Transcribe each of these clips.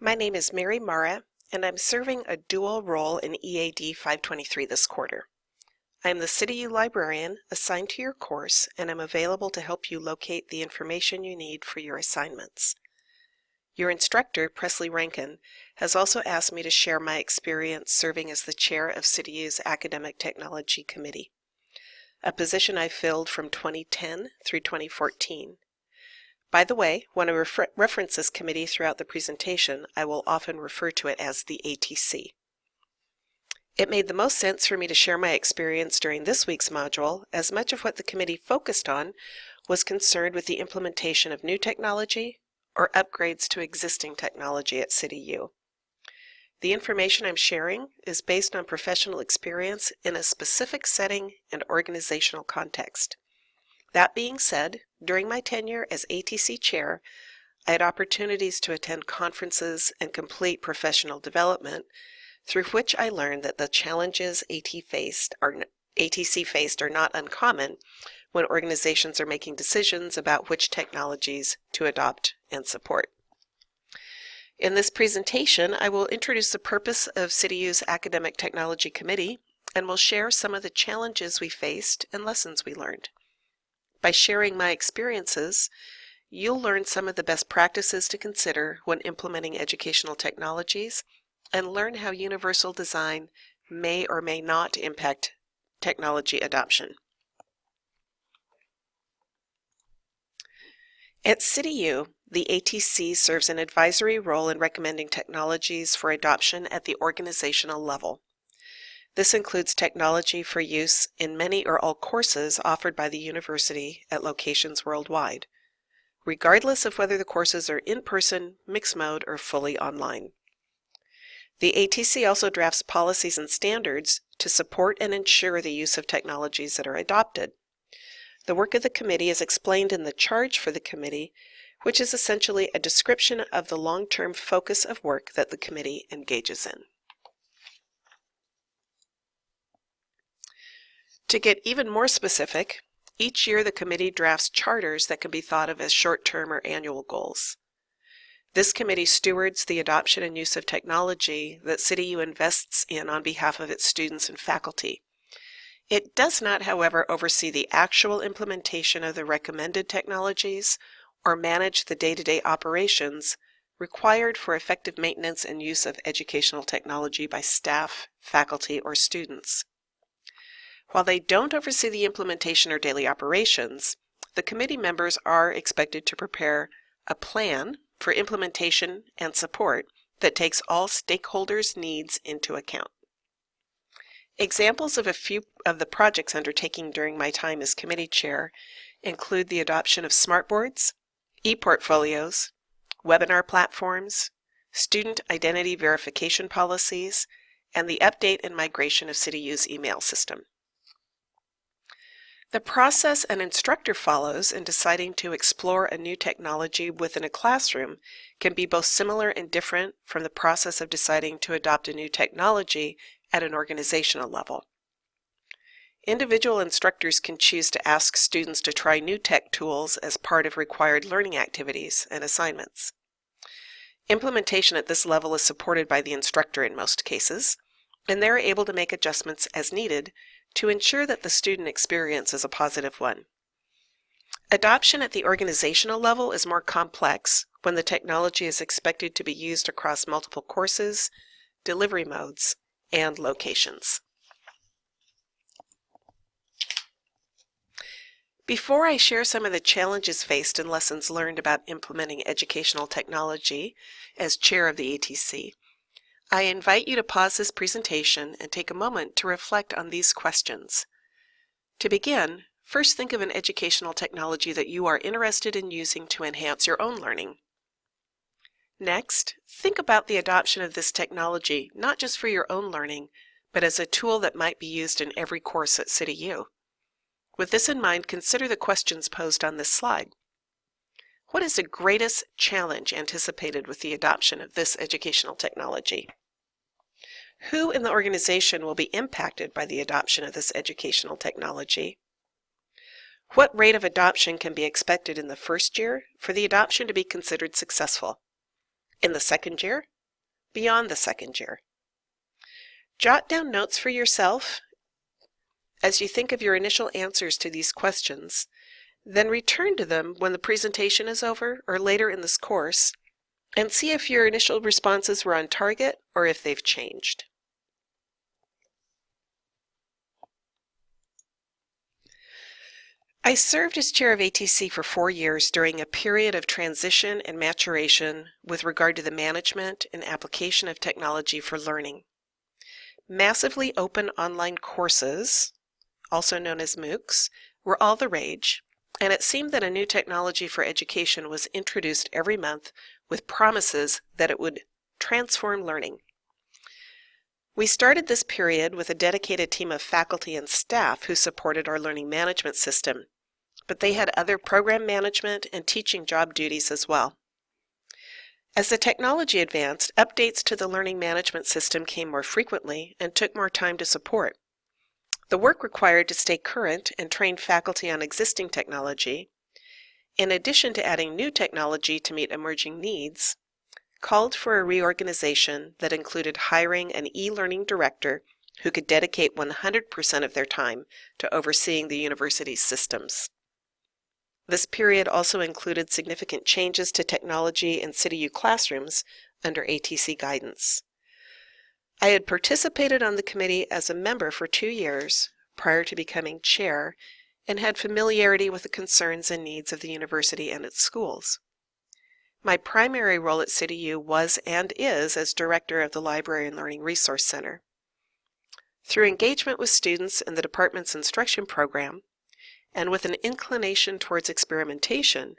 My name is Mary Mara, and I'm serving a dual role in EAD523 this quarter. I am the City U librarian assigned to your course, and I'm available to help you locate the information you need for your assignments. Your instructor, Presley Rankin, has also asked me to share my experience serving as the chair of City U's Academic Technology Committee, a position I filled from 2010 through 2014. By the way, when I reference this committee throughout the presentation, I will often refer to it as the ATC. It made the most sense for me to share my experience during this week's module, as much of what the committee focused on was concerned with the implementation of new technology or upgrades to existing technology at City U. The information I'm sharing is based on professional experience in a specific setting and organizational context. That being said, during my tenure as ATC chair, I had opportunities to attend conferences and complete professional development, through which I learned that the challenges ATC faced are not uncommon when organizations are making decisions about which technologies to adopt and support. In this presentation, I will introduce the purpose of City U's Academic Technology Committee and will share some of the challenges we faced and lessons we learned. By sharing my experiences, you'll learn some of the best practices to consider when implementing educational technologies and learn how universal design may or may not impact technology adoption. At City U, the ATC serves an advisory role in recommending technologies for adoption at the organizational level. This includes technology for use in many or all courses offered by the university at locations worldwide, regardless of whether the courses are in-person, mixed mode, or fully online. The ATC also drafts policies and standards to support and ensure the use of technologies that are adopted. The work of the committee is explained in the charge for the committee, which is essentially a description of the long-term focus of work that the committee engages in. To get even more specific, each year the committee drafts charters that can be thought of as short-term or annual goals. This committee stewards the adoption and use of technology that City U invests in on behalf of its students and faculty. It does not, however, oversee the actual implementation of the recommended technologies or manage the day-to-day operations required for effective maintenance and use of educational technology by staff, faculty, or students. While they don't oversee the implementation or daily operations, the committee members are expected to prepare a plan for implementation and support that takes all stakeholders' needs into account. Examples of a few of the projects undertaken during my time as committee chair include the adoption of smartboards, e-portfolios, webinar platforms, student identity verification policies, and the update and migration of City U's email system. The process an instructor follows in deciding to explore a new technology within a classroom can be both similar and different from the process of deciding to adopt a new technology at an organizational level. Individual instructors can choose to ask students to try new tech tools as part of required learning activities and assignments. Implementation at this level is supported by the instructor in most cases, and they're able to make adjustments as needed to ensure that the student experience is a positive one. Adoption at the organizational level is more complex when the technology is expected to be used across multiple courses, delivery modes, and locations. Before I share some of the challenges faced and lessons learned about implementing educational technology as chair of the ATC, I invite you to pause this presentation and take a moment to reflect on these questions. To begin, first think of an educational technology that you are interested in using to enhance your own learning. Next, think about the adoption of this technology not just for your own learning, but as a tool that might be used in every course at City U. With this in mind, consider the questions posed on this slide. What is the greatest challenge anticipated with the adoption of this educational technology? Who in the organization will be impacted by the adoption of this educational technology? What rate of adoption can be expected in the first year for the adoption to be considered successful? in the second year, beyond the second year. Jot down notes for yourself as you think of your initial answers to these questions, then return to them when the presentation is over or later in this course, and see if your initial responses were on target or if they've changed. I served as chair of ATC for 4 years during a period of transition and maturation with regard to the management and application of technology for learning. Massively open online courses, also known as MOOCs, were all the rage, and it seemed that a new technology for education was introduced every month with promises that it would transform learning. We started this period with a dedicated team of faculty and staff who supported our learning management system, but they had other program management and teaching job duties as well. As the technology advanced, updates to the learning management system came more frequently and took more time to support. The work required to stay current and train faculty on existing technology, in addition to adding new technology to meet emerging needs, called for a reorganization that included hiring an e-learning director who could dedicate 100% of their time to overseeing the university's systems. This period also included significant changes to technology in CityU classrooms under ATC guidance. I had participated on the committee as a member for 2 years prior to becoming chair and had familiarity with the concerns and needs of the university and its schools. My primary role at CityU was and is as director of the Library and Learning Resource Center. Through engagement with students in the department's instruction program, and with an inclination towards experimentation,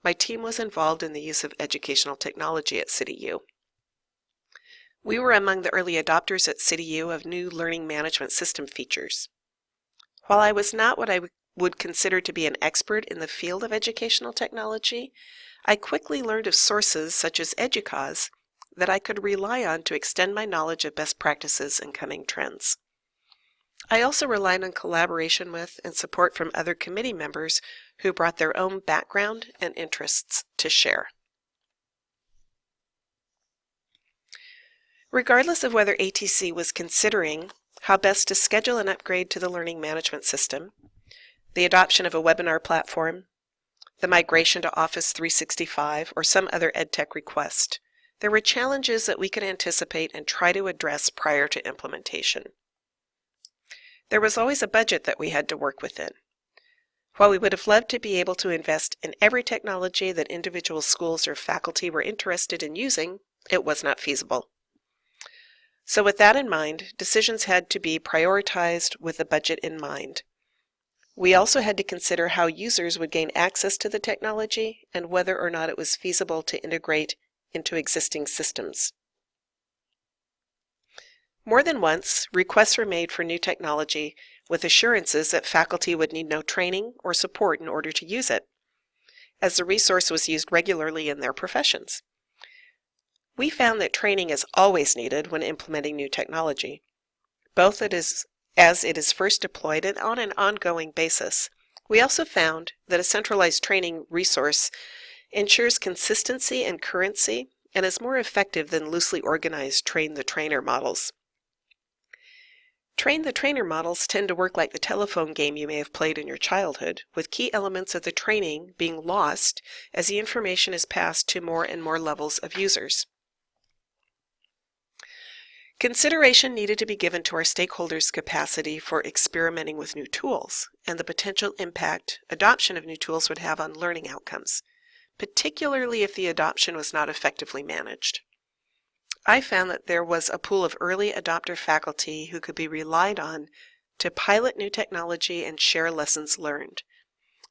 my team was involved in the use of educational technology at CityU. We were among the early adopters at CityU of new learning management system features. While I was not what I would consider to be an expert in the field of educational technology, I quickly learned of sources such as EDUCAUSE that I could rely on to extend my knowledge of best practices and coming trends. I also relied on collaboration with and support from other committee members who brought their own background and interests to share. Regardless of whether ATC was considering how best to schedule an upgrade to the learning management system, the adoption of a webinar platform, the migration to Office 365, or some other EdTech request, there were challenges that we could anticipate and try to address prior to implementation. There was always a budget that we had to work within. While we would have loved to be able to invest in every technology that individual schools or faculty were interested in using, it was not feasible. So with that in mind, decisions had to be prioritized with the budget in mind. We also had to consider how users would gain access to the technology and whether or not it was feasible to integrate into existing systems. More than once, requests were made for new technology with assurances that faculty would need no training or support in order to use it, as the resource was used regularly in their professions. We found that training is always needed when implementing new technology, both as it is first deployed and on an ongoing basis. We also found that a centralized training resource ensures consistency and currency and is more effective than loosely organized train-the-trainer models. Train-the-trainer models tend to work like the telephone game you may have played in your childhood, with key elements of the training being lost as the information is passed to more and more levels of users. Consideration needed to be given to our stakeholders' capacity for experimenting with new tools and the potential impact adoption of new tools would have on learning outcomes, particularly if the adoption was not effectively managed. I found that there was a pool of early adopter faculty who could be relied on to pilot new technology and share lessons learned.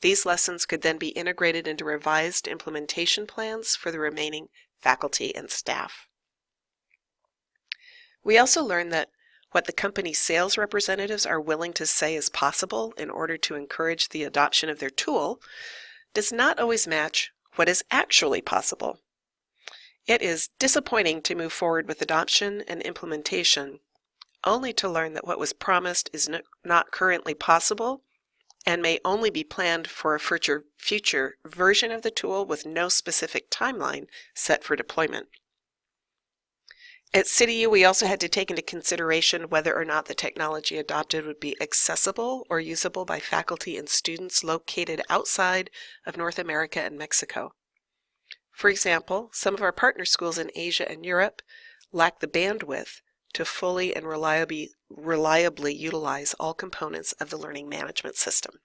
These lessons could then be integrated into revised implementation plans for the remaining faculty and staff. We also learned that what the company's sales representatives are willing to say is possible in order to encourage the adoption of their tool does not always match what is actually possible. It is disappointing to move forward with adoption and implementation, only to learn that what was promised is not currently possible and may only be planned for a future version of the tool with no specific timeline set for deployment. At CityU, we also had to take into consideration whether or not the technology adopted would be accessible or usable by faculty and students located outside of North America and Mexico. For example, some of our partner schools in Asia and Europe lack the bandwidth to fully and reliably utilize all components of the learning management system.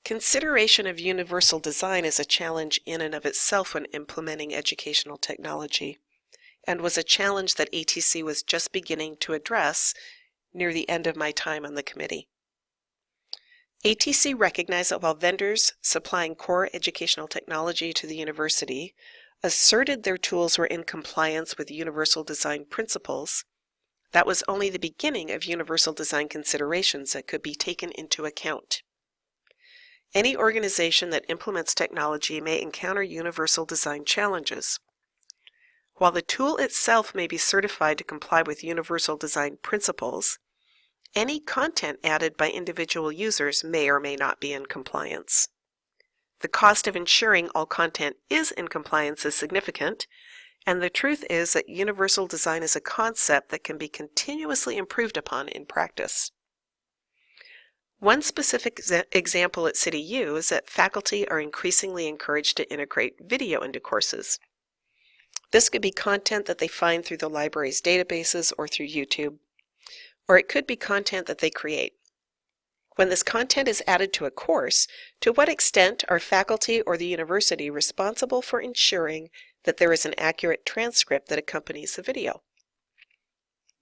Consideration of universal design is a challenge in and of itself when implementing educational technology, and was a challenge that ATC was just beginning to address near the end of my time on the committee. ATC recognized that while vendors supplying core educational technology to the university asserted their tools were in compliance with universal design principles, that was only the beginning of universal design considerations that could be taken into account. Any organization that implements technology may encounter universal design challenges. While the tool itself may be certified to comply with universal design principles, any content added by individual users may or may not be in compliance. The cost of ensuring all content is in compliance is significant, and the truth is that universal design is a concept that can be continuously improved upon in practice. One specific example at CityU is that faculty are increasingly encouraged to integrate video into courses. This could be content that they find through the library's databases or through YouTube, or it could be content that they create. When this content is added to a course, to what extent are faculty or the university responsible for ensuring that there is an accurate transcript that accompanies the video?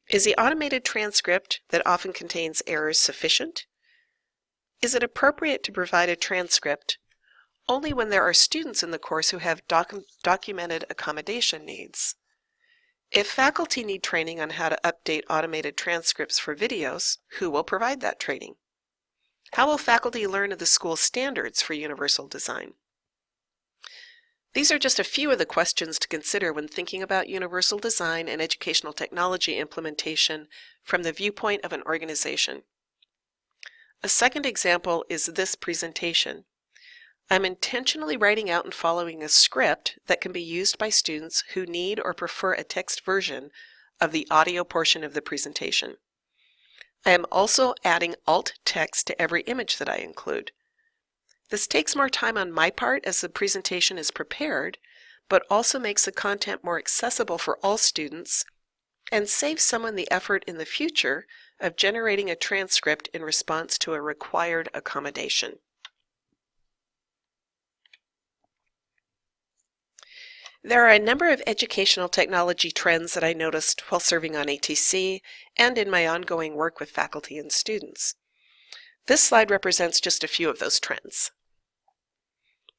Is the automated transcript that often contains errors sufficient? Is it appropriate to provide a transcript only when there are students in the course who have documented accommodation needs? If faculty need training on how to update automated transcripts for videos, who will provide that training? How will faculty learn of the school's standards for universal design? These are just a few of the questions to consider when thinking about universal design and educational technology implementation from the viewpoint of an organization. A second example is this presentation. I'm intentionally writing out and following a script that can be used by students who need or prefer a text version of the audio portion of the presentation. I am also adding alt text to every image that I include. This takes more time on my part as the presentation is prepared, but also makes the content more accessible for all students and saves someone the effort in the future of generating a transcript in response to a required accommodation. There are a number of educational technology trends that I noticed while serving on ATC and in my ongoing work with faculty and students. This slide represents just a few of those trends.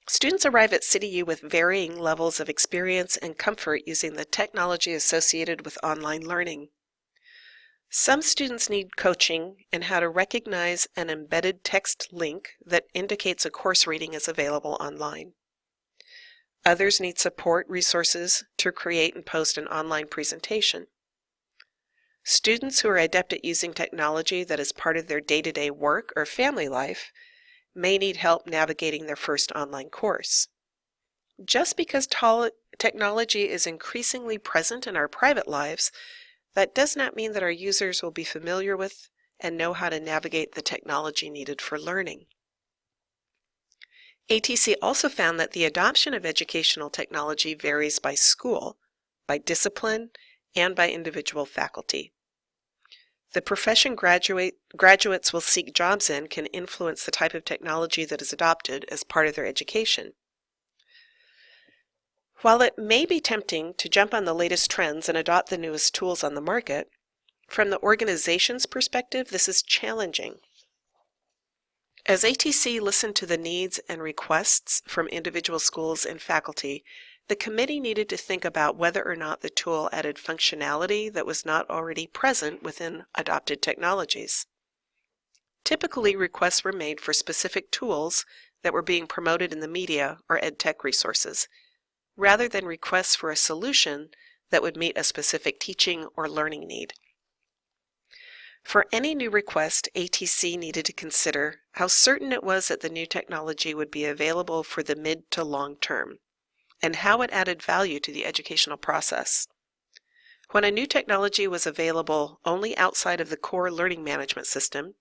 Students arrive at CityU with varying levels of experience and comfort using the technology associated with online learning. Some students need coaching in how to recognize an embedded text link that indicates a course reading is available online. Others need support resources to create and post an online presentation. Students who are adept at using technology that is part of their day-to-day work or family life may need help navigating their first online course. Just because technology is increasingly present in our private lives, that does not mean that our users will be familiar with and know how to navigate the technology needed for learning. ATC also found that the adoption of educational technology varies by school, by discipline, and by individual faculty. The profession graduates will seek jobs in can influence the type of technology that is adopted as part of their education. While it may be tempting to jump on the latest trends and adopt the newest tools on the market, from the organization's perspective, this is challenging. As ATC listened to the needs and requests from individual schools and faculty, the committee needed to think about whether or not the tool added functionality that was not already present within adopted technologies. Typically, requests were made for specific tools that were being promoted in the media or EdTech resources, rather than requests for a solution that would meet a specific teaching or learning need. For any new request, ATC needed to consider how certain it was that the new technology would be available for the mid to long term. and how it added value to the educational process. When a new technology was available only outside of the core learning management system,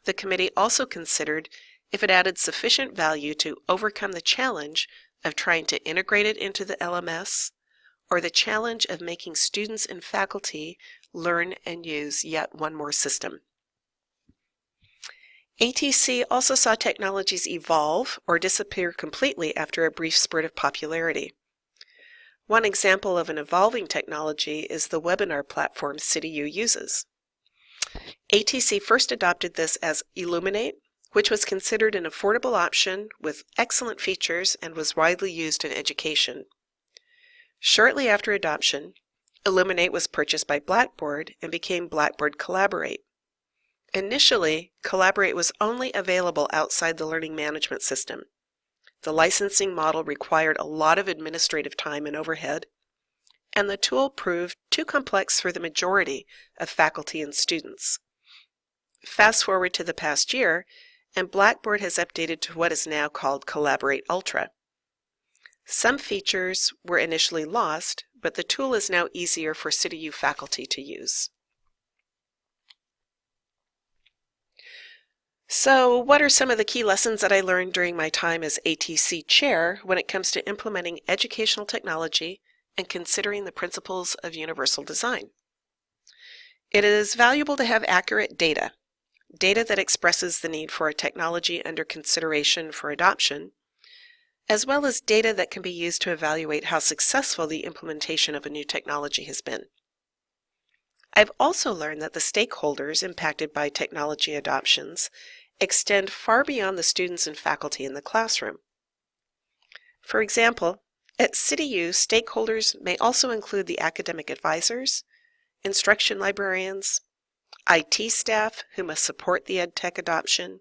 the committee also considered if it added sufficient value to overcome the challenge of trying to integrate it into the LMS, or the challenge of making students and faculty learn and use yet one more system. ATC also saw technologies evolve or disappear completely after a brief spurt of popularity. One example of an evolving technology is the webinar platform CityU uses. ATC first adopted this as Illuminate, which was considered an affordable option with excellent features and was widely used in education. Shortly after adoption, Illuminate was purchased by Blackboard and became Blackboard Collaborate. Initially, Collaborate was only available outside the learning management system. The licensing model required a lot of administrative time and overhead, and the tool proved too complex for the majority of faculty and students. Fast forward to the past year, and Blackboard has updated to what is now called Collaborate Ultra. Some features were initially lost, but the tool is now easier for CityU faculty to use. So, what are some of the key lessons that I learned during my time as ATC chair when it comes to implementing educational technology and considering the principles of universal design? It is valuable to have accurate data that expresses the need for a technology under consideration for adoption, as well as data that can be used to evaluate how successful the implementation of a new technology has been. I've also learned that the stakeholders impacted by technology adoptions extend far beyond the students and faculty in the classroom. For example, at CityU, stakeholders may also include the academic advisors, instruction librarians, IT staff who must support the EdTech adoption,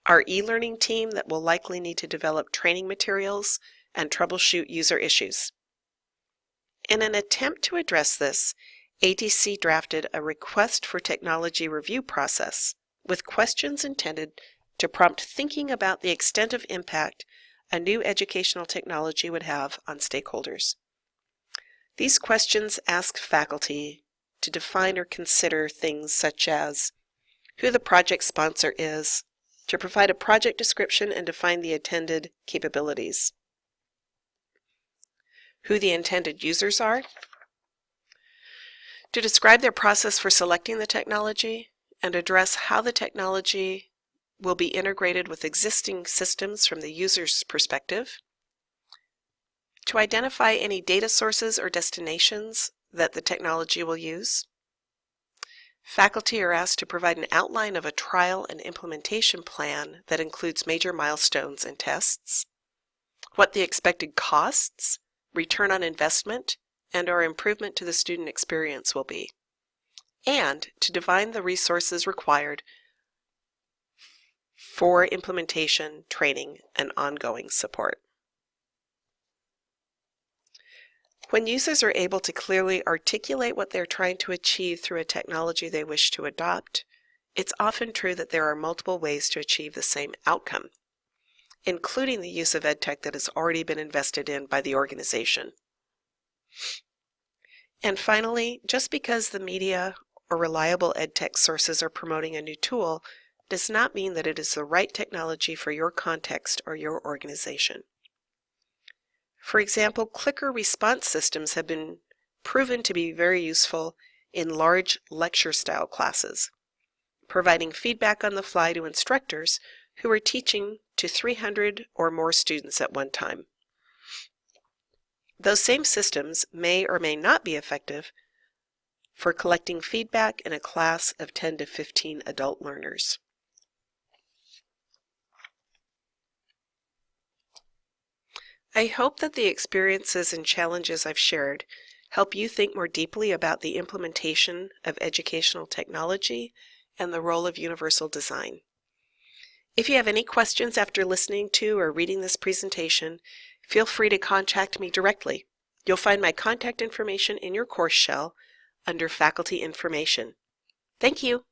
our e-learning team that will likely need to develop training materials and troubleshoot user issues. In an attempt to address this, ATC drafted a request for technology review process with questions intended to prompt thinking about the extent of impact a new educational technology would have on stakeholders. These questions ask faculty to define or consider things such as who the project sponsor is, to provide a project description and define the intended capabilities, who the intended users are, to describe their process for selecting the technology and address how the technology will be integrated with existing systems from the user's perspective, to identify any data sources or destinations that the technology will use. Faculty are asked to provide an outline of a trial and implementation plan that includes major milestones and tests, what the expected costs, return on investment, and/or improvement to the student experience will be, and to define the resources required for implementation, training, and ongoing support. When users are able to clearly articulate what they're trying to achieve through a technology they wish to adopt, it's often true that there are multiple ways to achieve the same outcome, including the use of EdTech that has already been invested in by the organization. And finally, just because the media or reliable EdTech sources are promoting a new tool does not mean that it is the right technology for your context or your organization. For example, clicker response systems have been proven to be very useful in large lecture-style classes, providing feedback on the fly to instructors who are teaching to 300 or more students at one time. Those same systems may or may not be effective for collecting feedback in a class of 10 to 15 adult learners. I hope that the experiences and challenges I've shared help you think more deeply about the implementation of educational technology and the role of universal design. If you have any questions after listening to or reading this presentation, feel free to contact me directly. You'll find my contact information in your course shell under Faculty Information. Thank you.